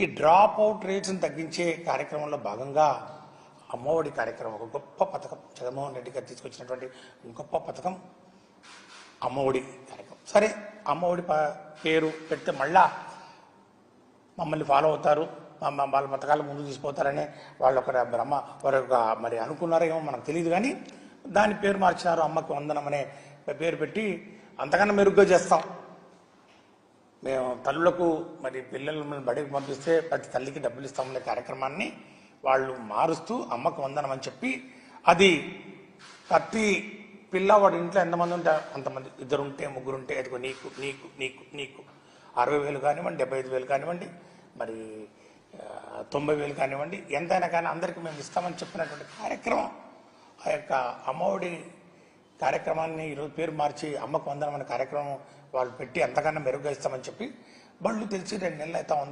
ఈ drop out రేట్స్ని తగ్గించే కార్యక్రమంలో భాగంగా అమ్మఒడి కార్యక్రమం ఒక గొప్ప పథకం, జగన్మోహన్ రెడ్డి గారు తీసుకొచ్చినటువంటి గొప్ప పథకం అమ్మఒడి కార్యక్రమం. సరే, అమ్మఒడి పేరు పెడితే మళ్ళా మమ్మల్ని ఫాలో అవుతారు, వాళ్ళ పథకాలు ముందుకు తీసుకుపోతారనే వాళ్ళు ఒక బ్రహ్మ వారు మరి అనుకున్నారేమో మనకు తెలియదు. కానీ దాని పేరు మార్చినారు, అమ్మకి వందనం అనే పేరు పెట్టి అంతకన్నా మెరుగ్గా చేస్తాం. మేము తల్లులకు మరి పిల్లలను బడికి పంపిస్తే ప్రతి తల్లికి డబ్బులు ఇస్తామనే కార్యక్రమాన్ని వాళ్ళు మారుస్తూ అమ్మకు వందనం అని చెప్పి, అది ప్రతి పిల్లవాడి ఇంట్లో ఎంతమంది ఉంటే అంతమంది, 2 ఉంటే 3 ఉంటే అదిగో నీకు నీకు నీకు నీకు 60,000 కానివ్వండి, 75,000 కానివ్వండి, మరి 90,000 కానివ్వండి, ఎంతైనా కానీ అందరికీ మేము ఇస్తామని చెప్పినటువంటి కార్యక్రమం. ఆ యొక్క అమ్మఒడి కార్యక్రమాన్ని ఈరోజు పేరు మార్చి అమ్మకు వందనం అనే కార్యక్రమం వాళ్ళు పెట్టి అంతకన్నా మెరుగ్గా ఇస్తామని చెప్పి బళ్ళు తెలిసి 2 నెలలు అవుతా ఉంది.